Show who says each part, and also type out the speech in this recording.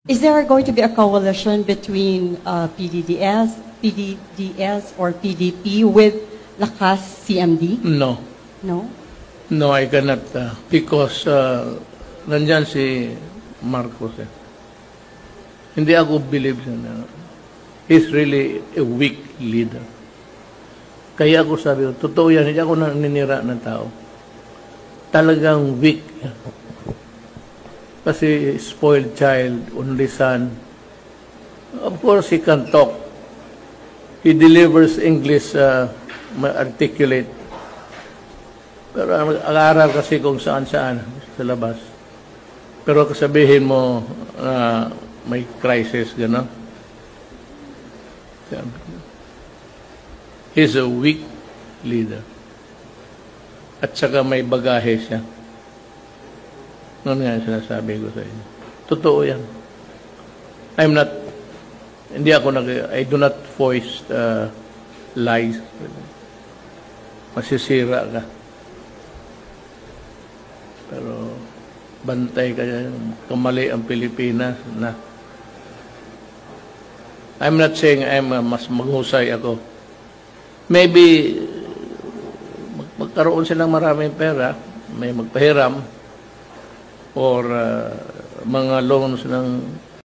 Speaker 1: Is there going to be a coalition between PDDS or PDP with Lakas CMD?
Speaker 2: No.
Speaker 1: No?
Speaker 2: No, I cannot. Because nandyan si Marcos. Hindi ako believe na he's really a weak leader. Kaya ako sabi, totoo yan, hindi ako naninira ng tao. Talagang weak. Kasi spoiled child, only son. Of course, he can talk. He delivers English articulate. Pero ang-aral kasi kung saan-saan sa labas. Pero kasabihin mo may crisis, gano'n. He's a weak leader. At saka may bagahe siya. Noon nga sinasabi ko sa inyo. Totoo yan. I do not voice lies. Masisira ka. Pero bantay ka yan. Kamali ang Pilipinas na. I'm not saying mas maghusay ako. Maybe magkaroon silang maraming pera, may magpahiram, or mga loans ng